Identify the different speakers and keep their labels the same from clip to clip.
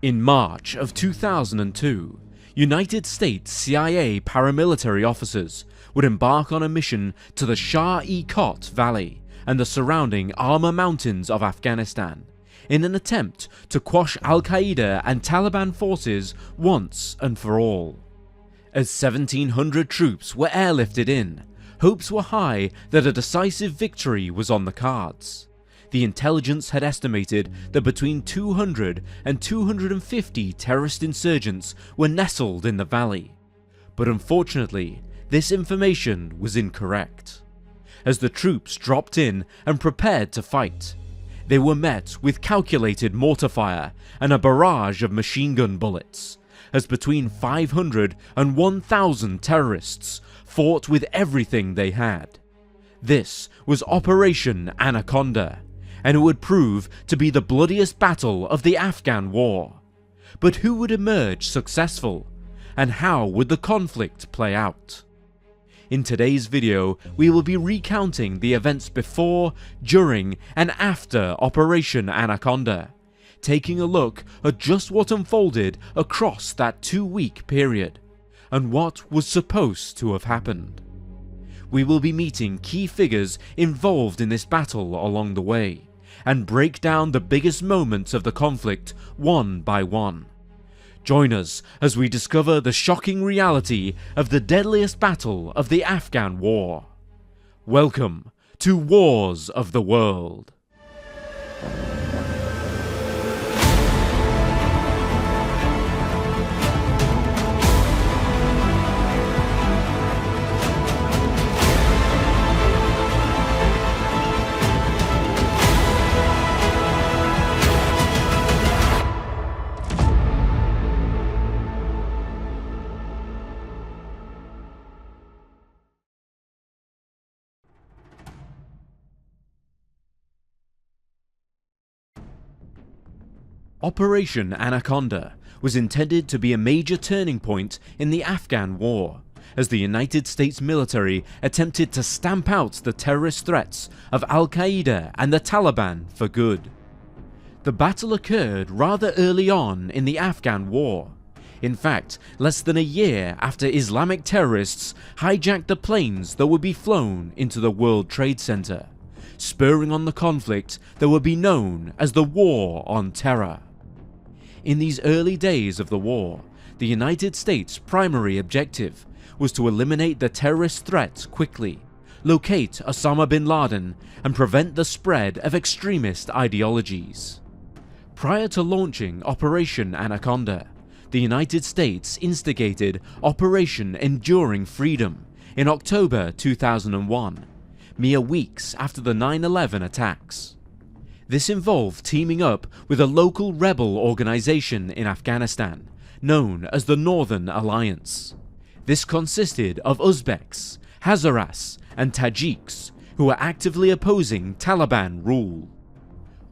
Speaker 1: In March of 2002, United States CIA paramilitary officers would embark on a mission to the Shah-e-Kot Valley and the surrounding Alma Mountains of Afghanistan in an attempt to quash Al-Qaeda and Taliban forces once and for all. As 1,700 troops were airlifted in, hopes were high that a decisive victory was on the cards. The intelligence had estimated that between 200 and 250 terrorist insurgents were nestled in the valley. But unfortunately, this information was incorrect. As the troops dropped in and prepared to fight, they were met with calculated mortar fire and a barrage of machine gun bullets, as between 500 and 1,000 terrorists fought with everything they had. This was Operation Anaconda, and it would prove to be the bloodiest battle of the Afghan war. But who would emerge successful, and how would the conflict play out? In today's video, we will be recounting the events before, during, and after Operation Anaconda, taking a look at just what unfolded across that 2-week period, and what was supposed to have happened. We will be meeting key figures involved in this battle along the way, and break down the biggest moments of the conflict one by one. Join us as we discover the shocking reality of the deadliest battle of the Afghan war. Welcome to Wars of the World. Operation Anaconda was intended to be a major turning point in the Afghan war, as the United States military attempted to stamp out the terrorist threats of Al-Qaeda and the Taliban for good. The battle occurred rather early on in the Afghan war. In fact, less than a year after Islamic terrorists hijacked the planes that would be flown into the World Trade Center, spurring on the conflict that would be known as the War on Terror. In these early days of the war, the United States' primary objective was to eliminate the terrorist threat quickly, locate Osama bin Laden, and prevent the spread of extremist ideologies. Prior to launching Operation Anaconda, the United States instigated Operation Enduring Freedom in October 2001, mere weeks after the 9/11 attacks. This involved teaming up with a local rebel organization in Afghanistan, known as the Northern Alliance. This consisted of Uzbeks, Hazaras, and Tajiks, who were actively opposing Taliban rule.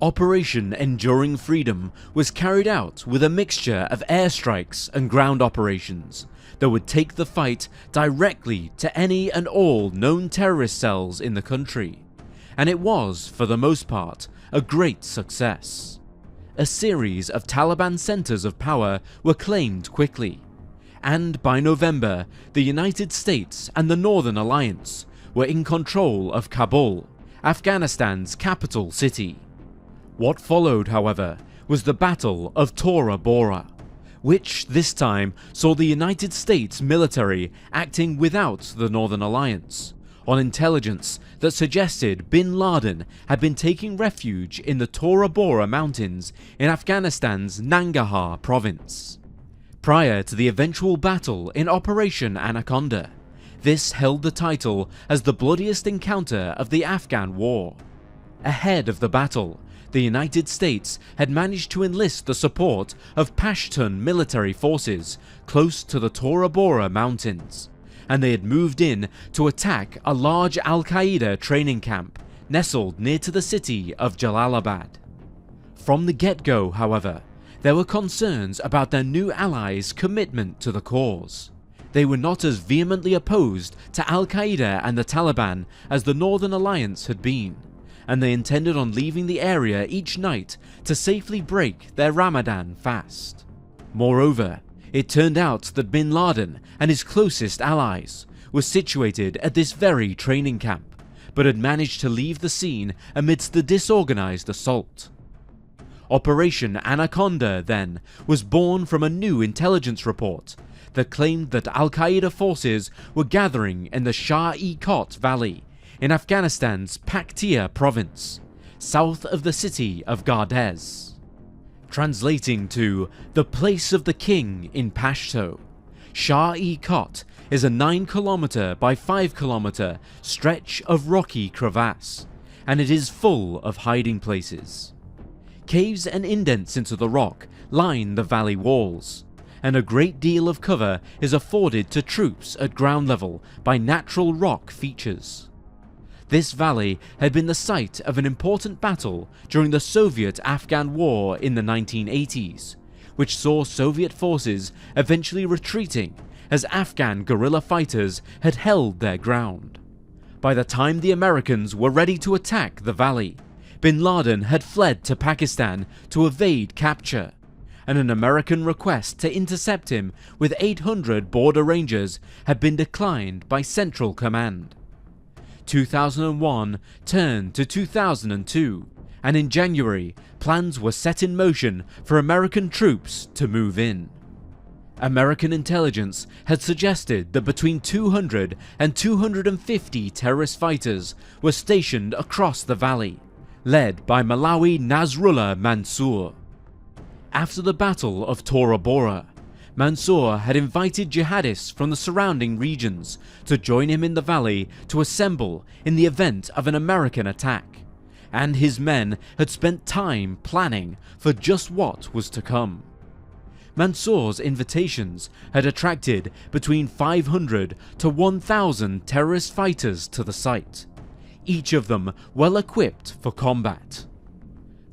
Speaker 1: Operation Enduring Freedom was carried out with a mixture of airstrikes and ground operations that would take the fight directly to any and all known terrorist cells in the country, and it was, for the most part, a great success. A series of Taliban centers of power were claimed quickly, and by November, the United States and the Northern Alliance were in control of Kabul, Afghanistan's capital city. What followed, however, was the Battle of Tora Bora, which this time saw the United States military acting without the Northern Alliance, on intelligence that suggested bin Laden had been taking refuge in the Tora Bora mountains in Afghanistan's Nangarhar province. Prior to the eventual battle in Operation Anaconda, this held the title as the bloodiest encounter of the Afghan war. Ahead of the battle, the United States had managed to enlist the support of Pashtun military forces close to the Tora Bora mountains, and they had moved in to attack a large Al-Qaeda training camp nestled near to the city of Jalalabad. From the get-go, however, there were concerns about their new allies' commitment to the cause. They were not as vehemently opposed to Al-Qaeda and the Taliban as the Northern Alliance had been, and they intended on leaving the area each night to safely break their Ramadan fast. Moreover, it turned out that bin Laden and his closest allies were situated at this very training camp, but had managed to leave the scene amidst the disorganized assault. Operation Anaconda, then, was born from a new intelligence report that claimed that Al-Qaeda forces were gathering in the Shah-e-Kot Valley in Afghanistan's Paktia province, south of the city of Gardez. Translating to the place of the king in Pashto, Shah-e-Kot is a 9-kilometer by 5-kilometer stretch of rocky crevasse, and it is full of hiding places. Caves and indents into the rock line the valley walls, and a great deal of cover is afforded to troops at ground level by natural rock features. This valley had been the site of an important battle during the Soviet-Afghan War in the 1980s, which saw Soviet forces eventually retreating as Afghan guerrilla fighters had held their ground. By the time the Americans were ready to attack the valley, bin Laden had fled to Pakistan to evade capture, and an American request to intercept him with 800 border rangers had been declined by Central Command. 2001 turned to 2002, and in January, plans were set in motion for American troops to move in. American intelligence had suggested that between 200 and 250 terrorist fighters were stationed across the valley, led by Malawi Nasrullah Mansour. After the Battle of Tora Bora, Mansour had invited jihadists from the surrounding regions to join him in the valley to assemble in the event of an American attack, and his men had spent time planning for just what was to come. Mansour's invitations had attracted between 500 to 1,000 terrorist fighters to the site, each of them well equipped for combat.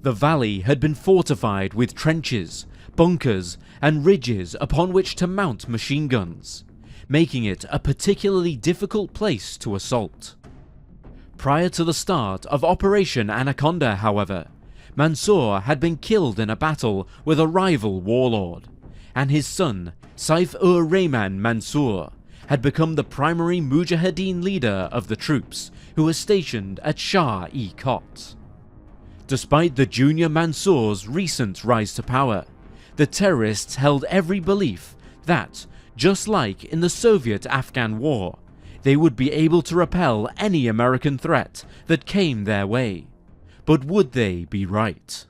Speaker 1: The valley had been fortified with trenches, bunkers, and ridges upon which to mount machine guns, making it a particularly difficult place to assault. Prior to the start of Operation Anaconda, however, Mansour had been killed in a battle with a rival warlord, and his son, Saif-ur-Rahman Mansour, had become the primary Mujahideen leader of the troops who were stationed at Shah-e-Kot. Despite the junior Mansour's recent rise to power, the terrorists held every belief that, just like in the Soviet-Afghan War, they would be able to repel any American threat that came their way. But would they be right?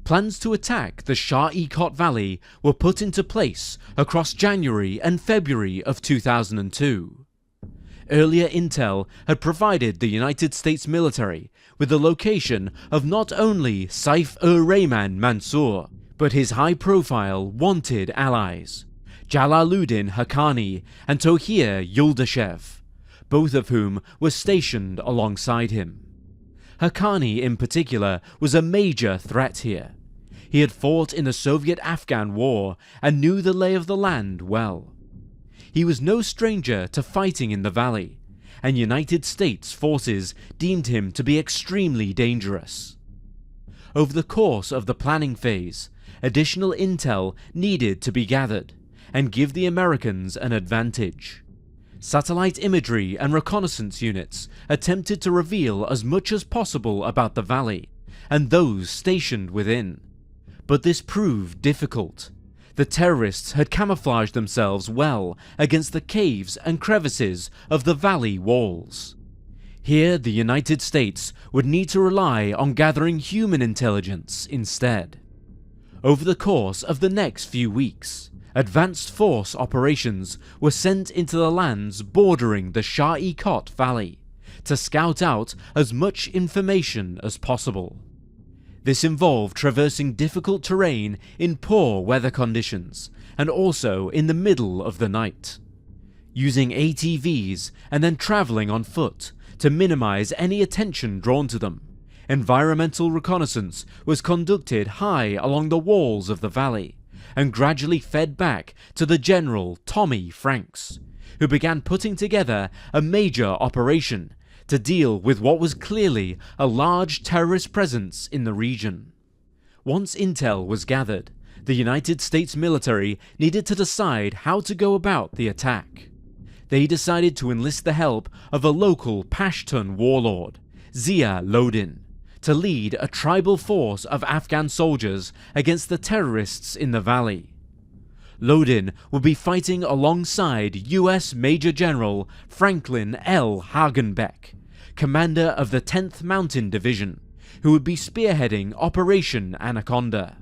Speaker 1: Plans to attack the Shah-e-Kot Valley were put into place across January and February of 2002. Earlier intel had provided the United States military with the location of not only Saif-ur-Rahman Mansour, but his high-profile wanted allies, Jalaluddin Haqqani and Tohir Yuldashev, both of whom were stationed alongside him. Haqqani in particular was a major threat here. He had fought in the Soviet-Afghan War and knew the lay of the land well. He was no stranger to fighting in the valley, and United States forces deemed him to be extremely dangerous. Over the course of the planning phase, additional intel needed to be gathered and give the Americans an advantage. Satellite imagery and reconnaissance units attempted to reveal as much as possible about the valley and those stationed within. But this proved difficult. The terrorists had camouflaged themselves well against the caves and crevices of the valley walls. Here the United States would need to rely on gathering human intelligence instead. Over the course of the next few weeks, advanced force operations were sent into the lands bordering the Shah-e-Kot Valley to scout out as much information as possible. This involved traversing difficult terrain in poor weather conditions and also in the middle of the night. Using ATVs and then travelling on foot to minimize any attention drawn to them, environmental reconnaissance was conducted high along the walls of the valley, and gradually fed back to the General Tommy Franks, who began putting together a major operation to deal with what was clearly a large terrorist presence in the region. Once intel was gathered, the United States military needed to decide how to go about the attack. They decided to enlist the help of a local Pashtun warlord, Zia Lodin, to lead a tribal force of Afghan soldiers against the terrorists in the valley. Lodin would be fighting alongside US Major General Franklin L. Hagenbeck, commander of the 10th Mountain Division, who would be spearheading Operation Anaconda.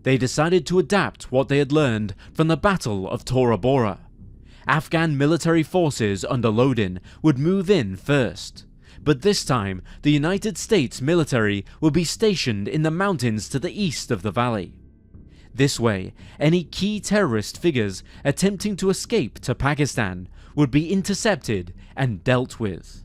Speaker 1: They decided to adapt what they had learned from the Battle of Tora Bora. Afghan military forces under Lodin would move in first, but this time the United States military would be stationed in the mountains to the east of the valley. This way, any key terrorist figures attempting to escape to Pakistan would be intercepted and dealt with.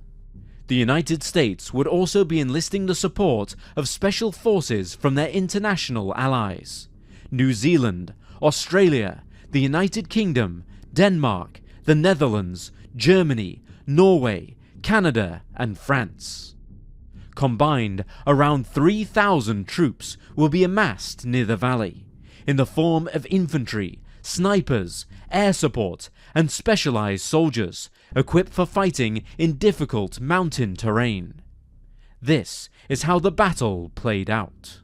Speaker 1: The United States would also be enlisting the support of special forces from their international allies: New Zealand, Australia, the United Kingdom, Denmark, the Netherlands, Germany, Norway, Canada, and France. Combined, around 3,000 troops will be amassed near the valley, in the form of infantry, snipers, air support, and specialized soldiers equipped for fighting in difficult mountain terrain. This is how the battle played out.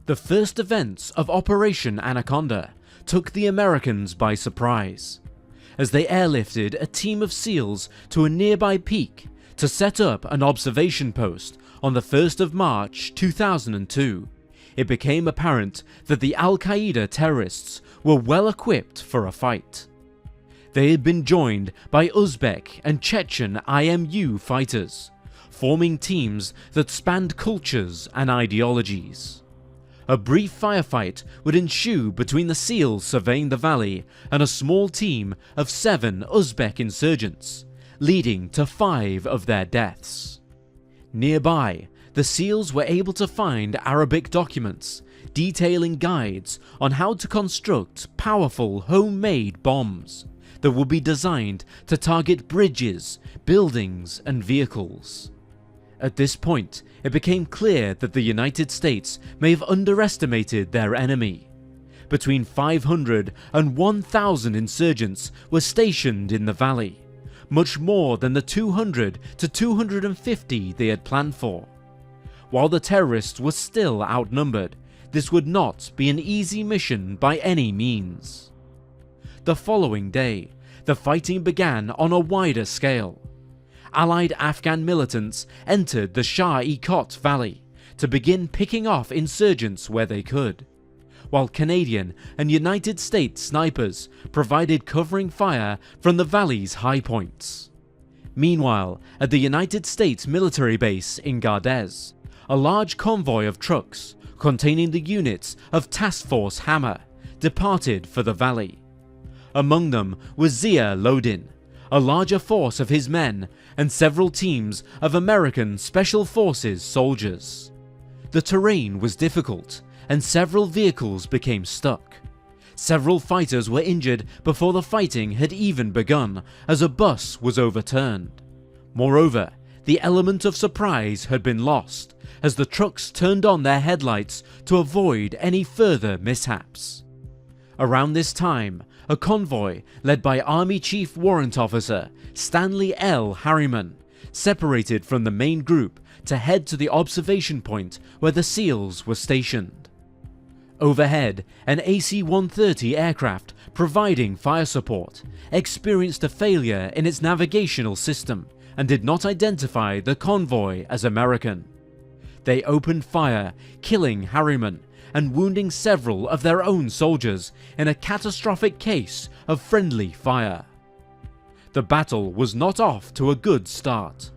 Speaker 1: The first events of Operation Anaconda took the Americans by surprise, as they airlifted a team of SEALs to a nearby peak to set up an observation post on the 1st of March 2002. It became apparent that the Al-Qaeda terrorists were well equipped for a fight. They had been joined by Uzbek and Chechen IMU fighters, forming teams that spanned cultures and ideologies. A brief firefight would ensue between the SEALs surveying the valley and a small team of 7 Uzbek insurgents, leading to 5 of their deaths. Nearby, the SEALs were able to find Arabic documents detailing guides on how to construct powerful homemade bombs that would be designed to target bridges, buildings, and vehicles. At this point, it became clear that the United States may have underestimated their enemy. Between 500 and 1,000 insurgents were stationed in the valley, much more than the 200 to 250 they had planned for. While the terrorists were still outnumbered, this would not be an easy mission by any means. The following day, the fighting began on a wider scale. Allied Afghan militants entered the Shah-e-Kot Valley to begin picking off insurgents where they could, while Canadian and United States snipers provided covering fire from the valley's high points. Meanwhile, at the United States military base in Gardez, a large convoy of trucks containing the units of Task Force Hammer departed for the valley. Among them was Zia Lodin, a larger force of his men, and several teams of American Special Forces soldiers. The terrain was difficult, and several vehicles became stuck. Several fighters were injured before the fighting had even begun, as a bus was overturned. Moreover, the element of surprise had been lost, as the trucks turned on their headlights to avoid any further mishaps. Around this time, a convoy led by Army Chief Warrant Officer Stanley L. Harriman separated from the main group to head to the observation point where the SEALs were stationed. Overhead, an AC-130 aircraft providing fire support experienced a failure in its navigational system and did not identify the convoy as American. They opened fire, killing Harriman and wounding several of their own soldiers in a catastrophic case of friendly fire. The battle was not off to a good start.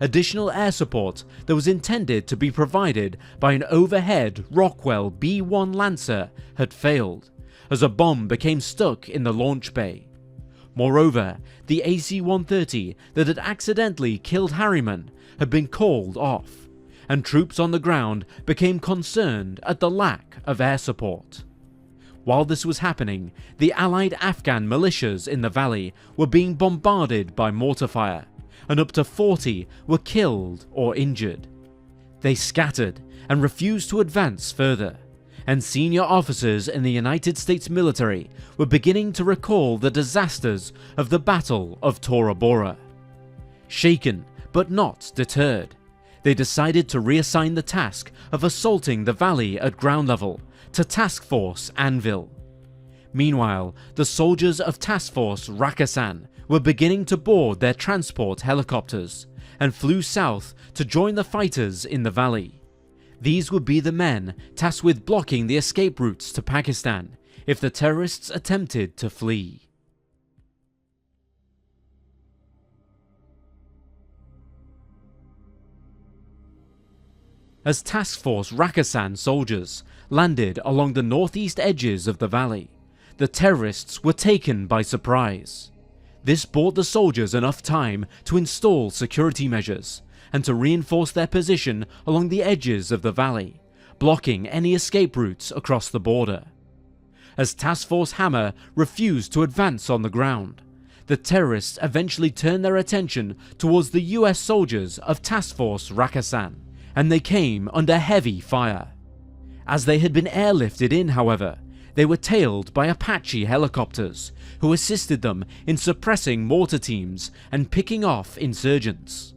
Speaker 1: Additional air support that was intended to be provided by an overhead Rockwell B-1 Lancer had failed, as a bomb became stuck in the launch bay. Moreover, the AC-130 that had accidentally killed Harriman had been called off, and troops on the ground became concerned at the lack of air support. While this was happening, the allied Afghan militias in the valley were being bombarded by mortar fire, and up to 40 were killed or injured. They scattered and refused to advance further, and senior officers in the United States military were beginning to recall the disasters of the Battle of Tora Bora. Shaken but not deterred, they decided to reassign the task of assaulting the valley at ground level to Task Force Anvil. Meanwhile, the soldiers of Task Force Rakkasan were beginning to board their transport helicopters and flew south to join the fighters in the valley. These would be the men tasked with blocking the escape routes to Pakistan if the terrorists attempted to flee. As Task Force Rakkasan soldiers landed along the northeast edges of the valley, the terrorists were taken by surprise. This bought the soldiers enough time to install security measures and to reinforce their position along the edges of the valley, blocking any escape routes across the border. As Task Force Hammer refused to advance on the ground, the terrorists eventually turned their attention towards the US soldiers of Task Force Rakkasan, and they came under heavy fire. As they had been airlifted in, however, they were tailed by Apache helicopters, who assisted them in suppressing mortar teams and picking off insurgents.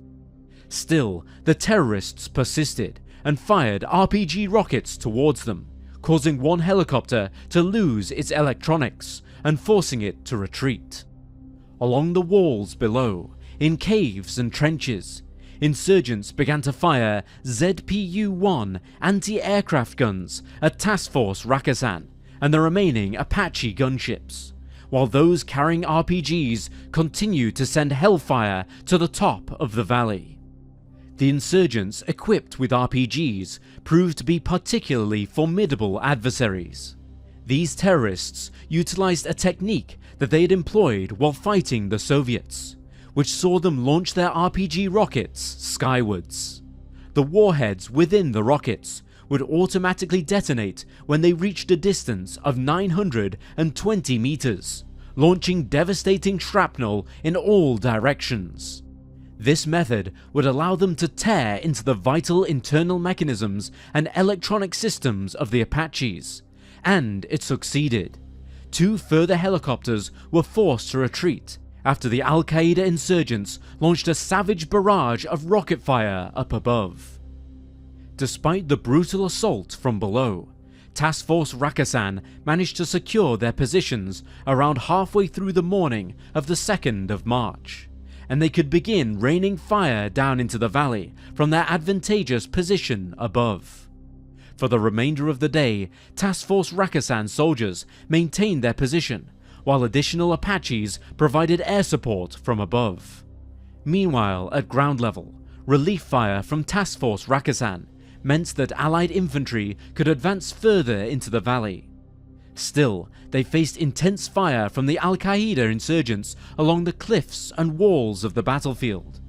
Speaker 1: Still, the terrorists persisted and fired RPG rockets towards them, causing one helicopter to lose its electronics and forcing it to retreat. Along the walls below, in caves and trenches, insurgents began to fire ZPU-1 anti-aircraft guns at Task Force Rakkasan and the remaining Apache gunships, while those carrying RPGs continued to send hellfire to the top of the valley. The insurgents equipped with RPGs proved to be particularly formidable adversaries. These terrorists utilized a technique that they had employed while fighting the Soviets, which saw them launch their RPG rockets skywards. The warheads within the rockets would automatically detonate when they reached a distance of 920 meters, launching devastating shrapnel in all directions. This method would allow them to tear into the vital internal mechanisms and electronic systems of the Apaches, and it succeeded. 2 further helicopters were forced to retreat after the Al-Qaeda insurgents launched a savage barrage of rocket fire up above. Despite the brutal assault from below, Task Force Rakkasan managed to secure their positions around halfway through the morning of the 2nd of March, and they could begin raining fire down into the valley from their advantageous position above. For the remainder of the day, Task Force Rakkasan soldiers maintained their position, while additional Apaches provided air support from above. Meanwhile, at ground level, relief fire from Task Force Rakkasan meant that Allied infantry could advance further into the valley. Still, they faced intense fire from the Al-Qaeda insurgents along the cliffs and walls of the battlefield,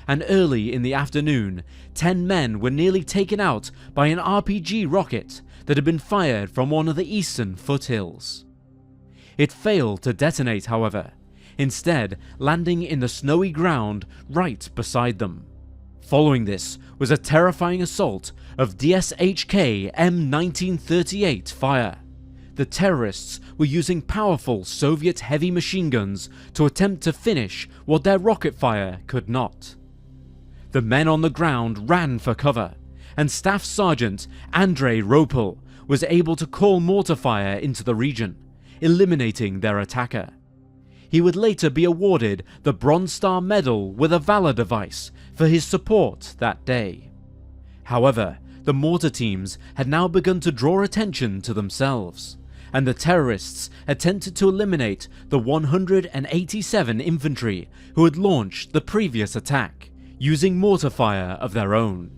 Speaker 1: and early in the afternoon, 10 men were nearly taken out by an RPG rocket that had been fired from one of the eastern foothills. It failed to detonate, however, instead landing in the snowy ground right beside them. Following this was a terrifying assault of DSHK M1938 fire. The terrorists were using powerful Soviet heavy machine guns to attempt to finish what their rocket fire could not. The men on the ground ran for cover, and Staff Sergeant Andrei Ropel was able to call mortar fire into the region, eliminating their attacker. He would later be awarded the Bronze Star Medal with a Valor device for his support that day. However, the mortar teams had now begun to draw attention to themselves, and the terrorists attempted to eliminate the 187 infantry who had launched the previous attack, using mortar fire of their own.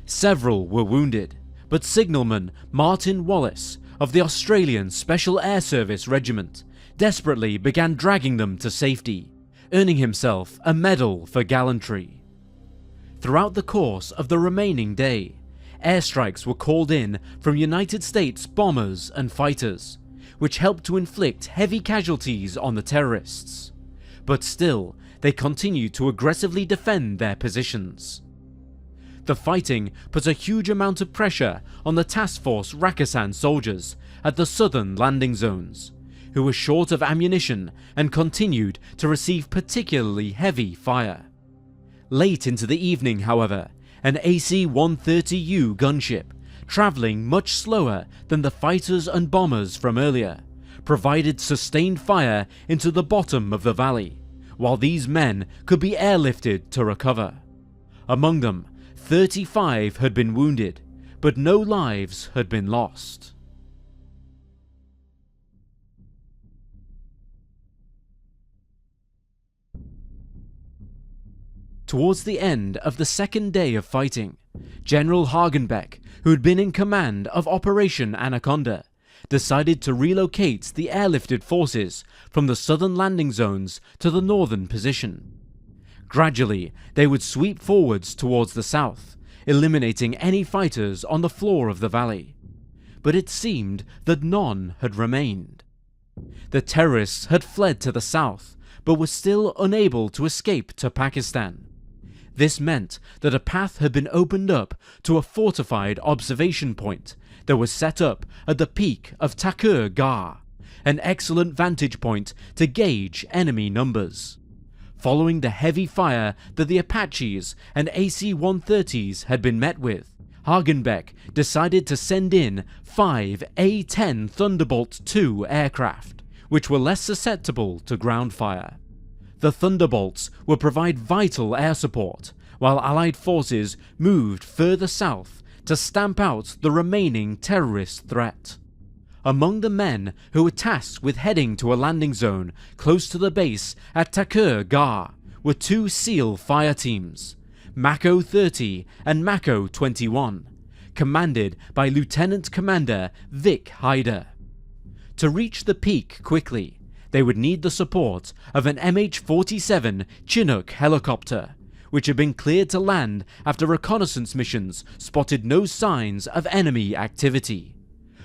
Speaker 1: Several were wounded, but signalman Martin Wallace of the Australian Special Air Service Regiment desperately began dragging them to safety, earning himself a medal for gallantry. Throughout the course of the remaining day, airstrikes were called in from United States bombers and fighters, which helped to inflict heavy casualties on the terrorists. But still, they continued to aggressively defend their positions. The fighting put a huge amount of pressure on the Task Force Rakistan soldiers at the southern landing zones, who were short of ammunition and continued to receive particularly heavy fire. Late into the evening, however, an AC-130U gunship, travelling much slower than the fighters and bombers from earlier, provided sustained fire into the bottom of the valley, while these men could be airlifted to recover. Among them, 35 had been wounded, but no lives had been lost. Towards the end of the second day of fighting, General Hagenbeck, who had been in command of Operation Anaconda, decided to relocate the airlifted forces from the southern landing zones to the northern position. Gradually, they would sweep forwards towards the south, eliminating any fighters on the floor of the valley. But it seemed that none had remained. The terrorists had fled to the south, but were still unable to escape to Pakistan. This meant that a path had been opened up to a fortified observation point that was set up at the peak of Thakur Gar, an excellent vantage point to gauge enemy numbers. Following the heavy fire that the Apaches and AC-130s had been met with, Hagenbeck decided to send in 5 A-10 Thunderbolt II aircraft, which were less susceptible to ground fire. The Thunderbolts would provide vital air support, while Allied forces moved further south to stamp out the remaining terrorist threat. Among the men who were tasked with heading to a landing zone close to the base at Thakur Gar were 2 SEAL fire teams, Mako 30 and Mako 21, commanded by Lieutenant Commander Vic Hyder. To reach the peak quickly, they would need the support of an MH-47 Chinook helicopter, which had been cleared to land after reconnaissance missions spotted no signs of enemy activity.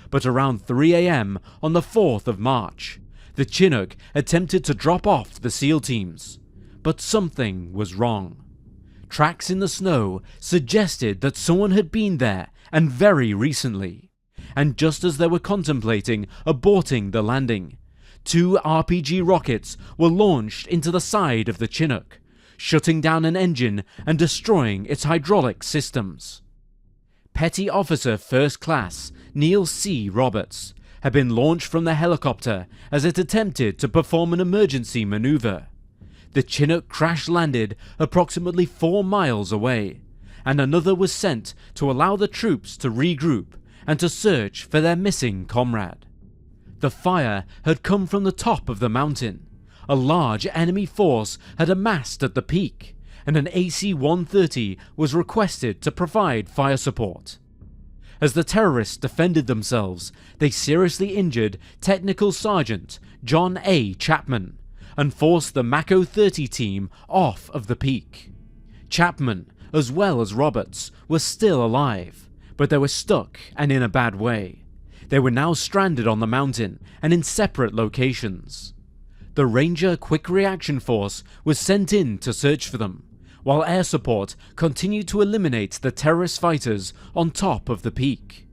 Speaker 1: But around 3 AM on the 4th of March, the Chinook attempted to drop off the SEAL teams. But something was wrong. Tracks in the snow suggested that someone had been there, and very recently. And just as they were contemplating aborting the landing, 2 RPG rockets were launched into the side of the Chinook, shutting down an engine and destroying its hydraulic systems. Petty Officer First Class Neil C. Roberts had been launched from the helicopter as it attempted to perform an emergency maneuver. The Chinook crash-landed approximately 4 miles away, and another was sent to allow the troops to regroup and to search for their missing comrade. The fire had come from the top of the mountain. A large enemy force had amassed at the peak, and an AC-130 was requested to provide fire support. As the terrorists defended themselves, they seriously injured Technical Sergeant John A. Chapman and forced the Mako 30 team off of the peak. Chapman, as well as Roberts, were still alive, but they were stuck and in a bad way. They were now stranded on the mountain and in separate locations. The Ranger Quick Reaction Force was sent in to search for them, while air support continued to eliminate the terrorist fighters on top of the peak.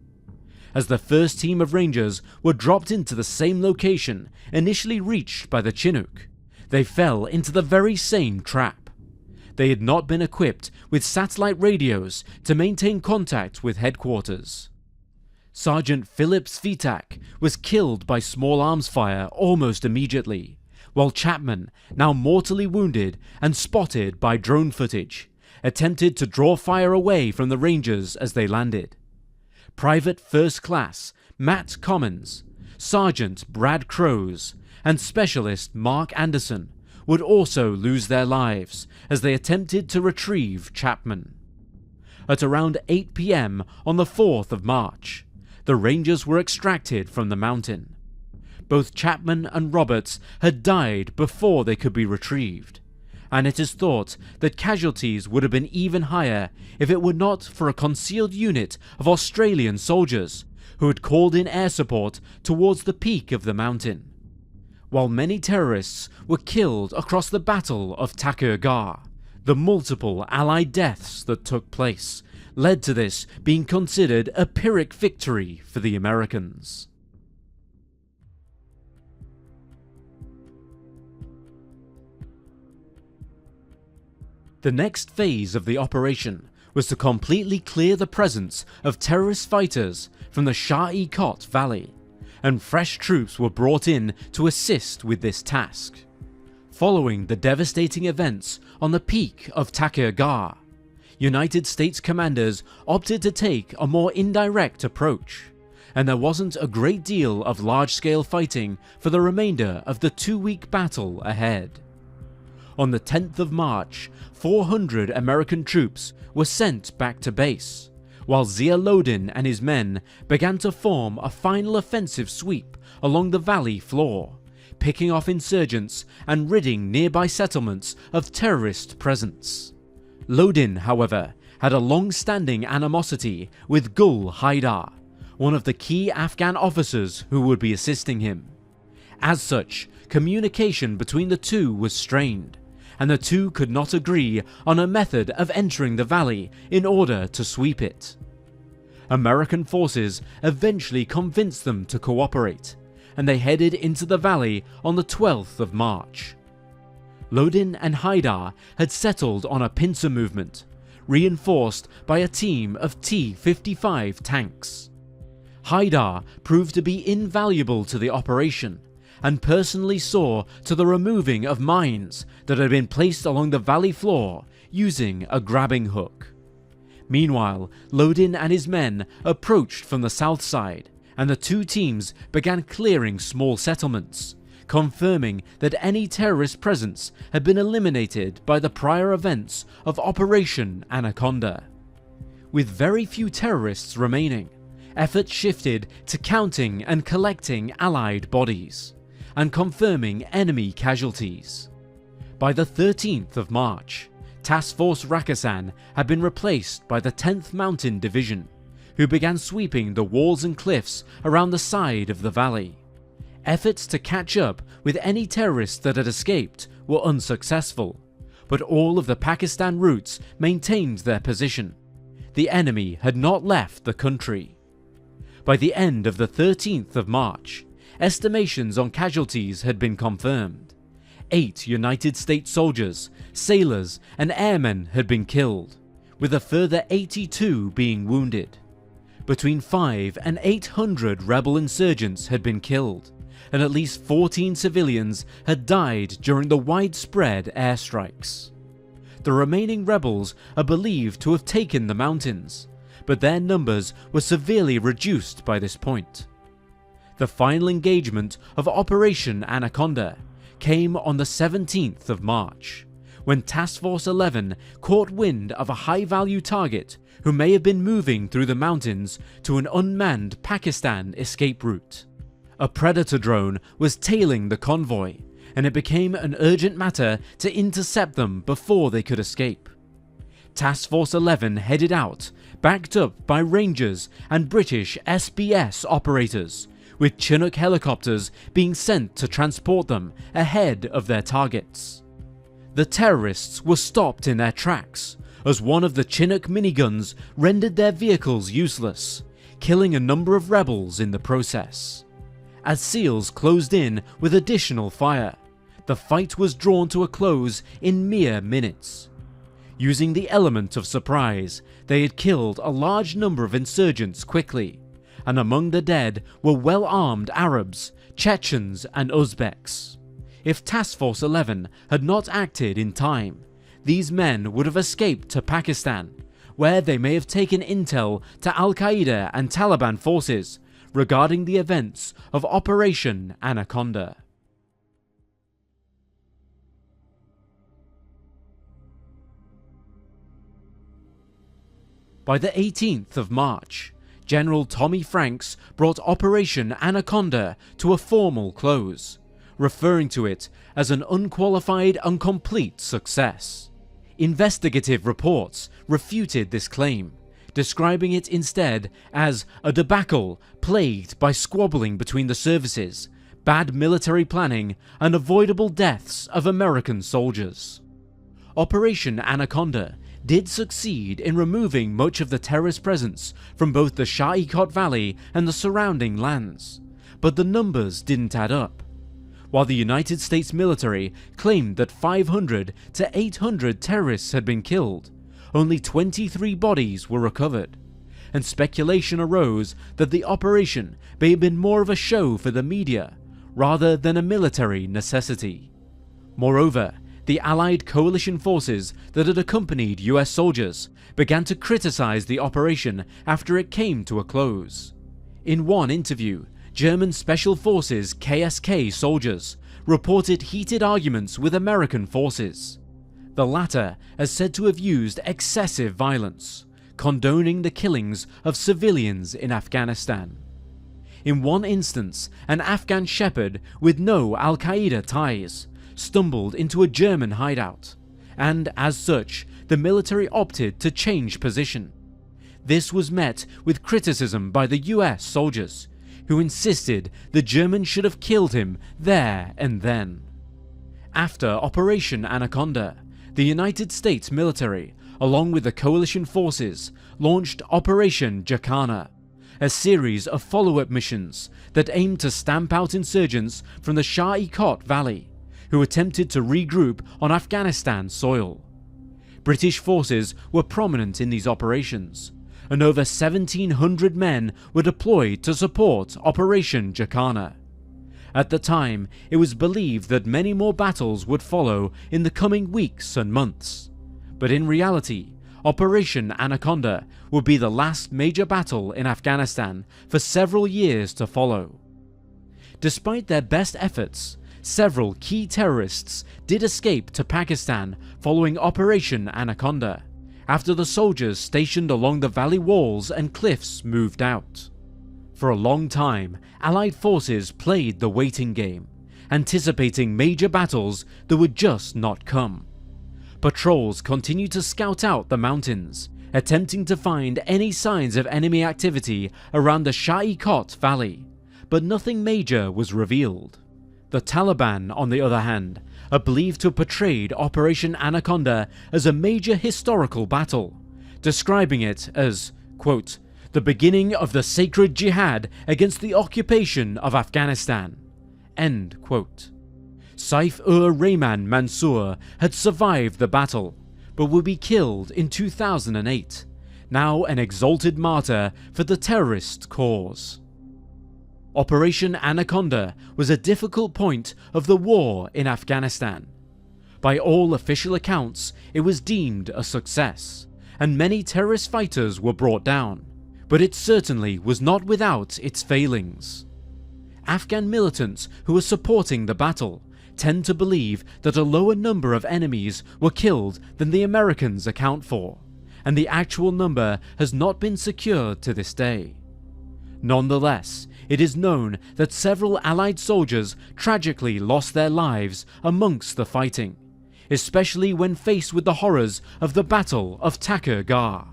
Speaker 1: As the first team of Rangers were dropped into the same location initially reached by the Chinook, they fell into the very same trap. They had not been equipped with satellite radios to maintain contact with headquarters. Sergeant Philip Svitak was killed by small arms fire almost immediately, while Chapman, now mortally wounded and spotted by drone footage, attempted to draw fire away from the Rangers as they landed. Private First Class Matt Commons, Sergeant Brad Crows, and Specialist Mark Anderson would also lose their lives as they attempted to retrieve Chapman. At around 8 PM on the 4th of March, the Rangers were extracted from the mountain. Both Chapman and Roberts had died before they could be retrieved, and it is thought that casualties would have been even higher if it were not for a concealed unit of Australian soldiers who had called in air support towards the peak of the mountain. While many terrorists were killed across the Battle of Takur Ghar, the multiple Allied deaths that took place led to this being considered a Pyrrhic victory for the Americans. The next phase of the operation was to completely clear the presence of terrorist fighters from the Shah-e-Kot Valley, and fresh troops were brought in to assist with this task. Following the devastating events on the peak of Takur Ghar, United States commanders opted to take a more indirect approach, and there wasn't a great deal of large-scale fighting for the remainder of the 2-week battle ahead. On the 10th of March, 400 American troops were sent back to base, while Zia Lodin and his men began to form a final offensive sweep along the valley floor, picking off insurgents and ridding nearby settlements of terrorist presence. Lodin, however, had a long-standing animosity with Gul Haidar, one of the key Afghan officers who would be assisting him. As such, communication between the two was strained, and the two could not agree on a method of entering the valley in order to sweep it. American forces eventually convinced them to cooperate, and they headed into the valley on the 12th of March. Lodin and Haidar had settled on a pincer movement, reinforced by a team of T-55 tanks. Haidar proved to be invaluable to the operation, and personally saw to the removing of mines that had been placed along the valley floor using a grabbing hook. Meanwhile, Lodin and his men approached from the south side, and the two teams began clearing small settlements, confirming that any terrorist presence had been eliminated by the prior events of Operation Anaconda. With very few terrorists remaining, efforts shifted to counting and collecting Allied bodies, and confirming enemy casualties. By the 13th of March, Task Force Rakissan had been replaced by the 10th Mountain Division, who began sweeping the walls and cliffs around the side of the valley. Efforts to catch up with any terrorists that had escaped were unsuccessful, but all of the Pakistan routes maintained their position. The enemy had not left the country. By the end of the 13th of March, estimations on casualties had been confirmed. 8 United States soldiers, sailors, and airmen had been killed, with a further 82 being wounded. Between 500 and 800 rebel insurgents had been killed, and at least 14 civilians had died during the widespread airstrikes. The remaining rebels are believed to have taken the mountains, but their numbers were severely reduced by this point. The final engagement of Operation Anaconda came on the 17th of March, when Task Force 11 caught wind of a high-value target who may have been moving through the mountains to an unmanned Pakistan escape route. A Predator drone was tailing the convoy, and it became an urgent matter to intercept them before they could escape. Task Force 11 headed out, backed up by Rangers and British SBS operators, with Chinook helicopters being sent to transport them ahead of their targets. The terrorists were stopped in their tracks, as one of the Chinook miniguns rendered their vehicles useless, killing a number of rebels in the process. As SEALs closed in with additional fire, the fight was drawn to a close in mere minutes. Using the element of surprise, they had killed a large number of insurgents quickly, and among the dead were well-armed Arabs, Chechens and Uzbeks. If Task Force 11 had not acted in time, these men would have escaped to Pakistan, where they may have taken intel to Al-Qaeda and Taliban forces regarding the events of Operation Anaconda. By the 18th of March, General Tommy Franks brought Operation Anaconda to a formal close, referring to it as an unqualified and complete success. Investigative reports refuted this claim, describing it instead as a debacle plagued by squabbling between the services, bad military planning, and avoidable deaths of American soldiers. Operation Anaconda did succeed in removing much of the terrorist presence from both the Shah-e-Kot Valley and the surrounding lands, but the numbers didn't add up. While the United States military claimed that 500 to 800 terrorists had been killed, only 23 bodies were recovered, and speculation arose that the operation may have been more of a show for the media rather than a military necessity. Moreover, the Allied coalition forces that had accompanied US soldiers began to criticize the operation after it came to a close. In one interview, German Special Forces KSK soldiers reported heated arguments with American forces. The latter is said to have used excessive violence, condoning the killings of civilians in Afghanistan. In one instance, an Afghan shepherd with no Al-Qaeda ties stumbled into a German hideout, and as such, the military opted to change position. This was met with criticism by the US soldiers, who insisted the Germans should have killed him there and then. After Operation Anaconda, the United States military, along with the coalition forces, launched Operation Jacana, a series of follow-up missions that aimed to stamp out insurgents from the Shah-e-Kot Valley, who attempted to regroup on Afghanistan soil. British forces were prominent in these operations, and over 1,700 men were deployed to support Operation Jacana. At the time, it was believed that many more battles would follow in the coming weeks and months, but in reality, Operation Anaconda would be the last major battle in Afghanistan for several years to follow. Despite their best efforts, several key terrorists did escape to Pakistan following Operation Anaconda, after the soldiers stationed along the valley walls and cliffs moved out. For a long time, Allied forces played the waiting game, anticipating major battles that would just not come. Patrols continued to scout out the mountains, attempting to find any signs of enemy activity around the Shah-e-Kot Valley, but nothing major was revealed. The Taliban, on the other hand, are believed to have portrayed Operation Anaconda as a major historical battle, describing it as, quote, the beginning of the sacred jihad against the occupation of Afghanistan, end quote. Saif-ur-Rahman Mansour had survived the battle, but would be killed in 2008, now an exalted martyr for the terrorist cause. Operation Anaconda was a difficult point of the war in Afghanistan. By all official accounts, it was deemed a success, and many terrorist fighters were brought down, but it certainly was not without its failings. Afghan militants who were supporting the battle tend to believe that a lower number of enemies were killed than the Americans account for, and the actual number has not been secured to this day. Nonetheless, it is known that several Allied soldiers tragically lost their lives amongst the fighting, especially when faced with the horrors of the Battle of Takur Ghar.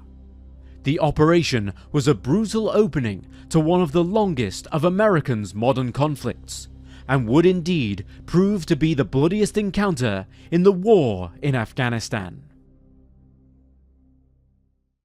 Speaker 1: The operation was a brutal opening to one of the longest of Americans' modern conflicts, and would indeed prove to be the bloodiest encounter in the war in Afghanistan.